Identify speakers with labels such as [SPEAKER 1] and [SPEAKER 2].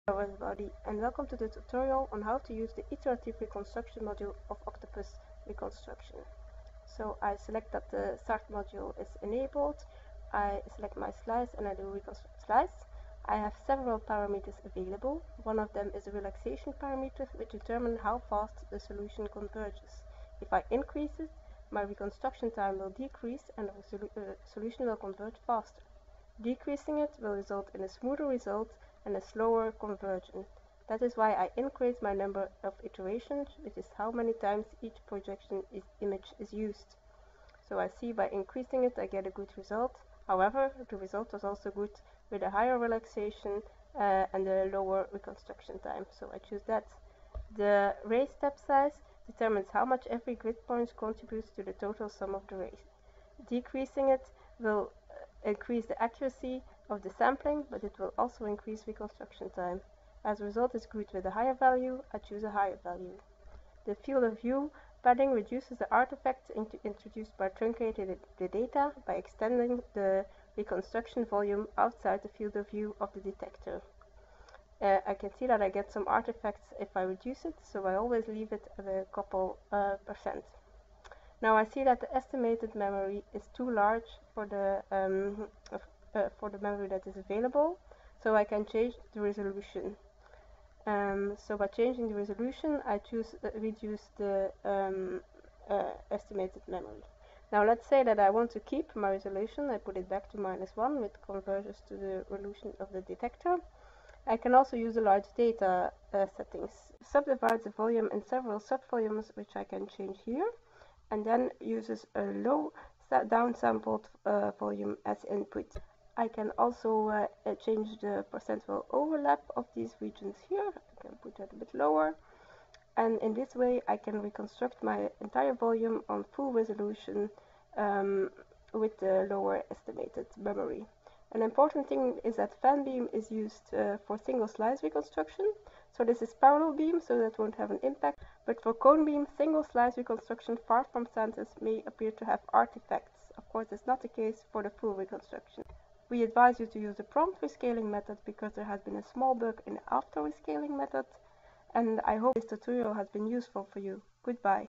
[SPEAKER 1] Hello everybody, and welcome to the tutorial on how to use the iterative reconstruction module of Octopus Reconstruction. So I select that the start module is enabled, I select my slice and I do reconstruct slice. I have several parameters available. One of them is a relaxation parameter which determines how fast the solution converges. If I increase it, my reconstruction time will decrease and the solution will converge faster. Decreasing it will result in a smoother result and a slower conversion. That is why I increase my number of iterations, which is how many times each projection image is used. So I see by increasing it I get a good result. However, the result was also good with a higher relaxation and a lower reconstruction time. So I choose that. The ray step size determines how much every grid point contributes to the total sum of the rays. Decreasing it will increase the accuracy of the sampling, but it will also increase reconstruction time. As a result, it's good with a higher value. I choose a higher value. The field of view padding reduces the artifacts introduced by truncating the data by extending the reconstruction volume outside the field of view of the detector. I can see that I get some artifacts if I reduce it, so I always leave it at a couple percent. Now I see that the estimated memory is too large for the memory that is available, so I can change the resolution. So by changing the resolution, I reduce the estimated memory. Now let's say that I want to keep my resolution. I put it back to -1, which converges to the resolution of the detector. I can also use the large data settings. Subdivides the volume in several subvolumes, which I can change here, and then uses a low downsampled volume as input. I can also change the percentual overlap of these regions here. I can put that a bit lower, and in this way I can reconstruct my entire volume on full resolution with the lower estimated memory. An important thing is that fan beam is used for single slice reconstruction. So this is parallel beam, so that won't have an impact. But for cone beam, single slice reconstruction far from centers may appear to have artifacts. Of course, it's not the case for the full reconstruction. We advise you to use the prompt rescaling method because there has been a small bug in the after rescaling method. And I hope this tutorial has been useful for you. Goodbye.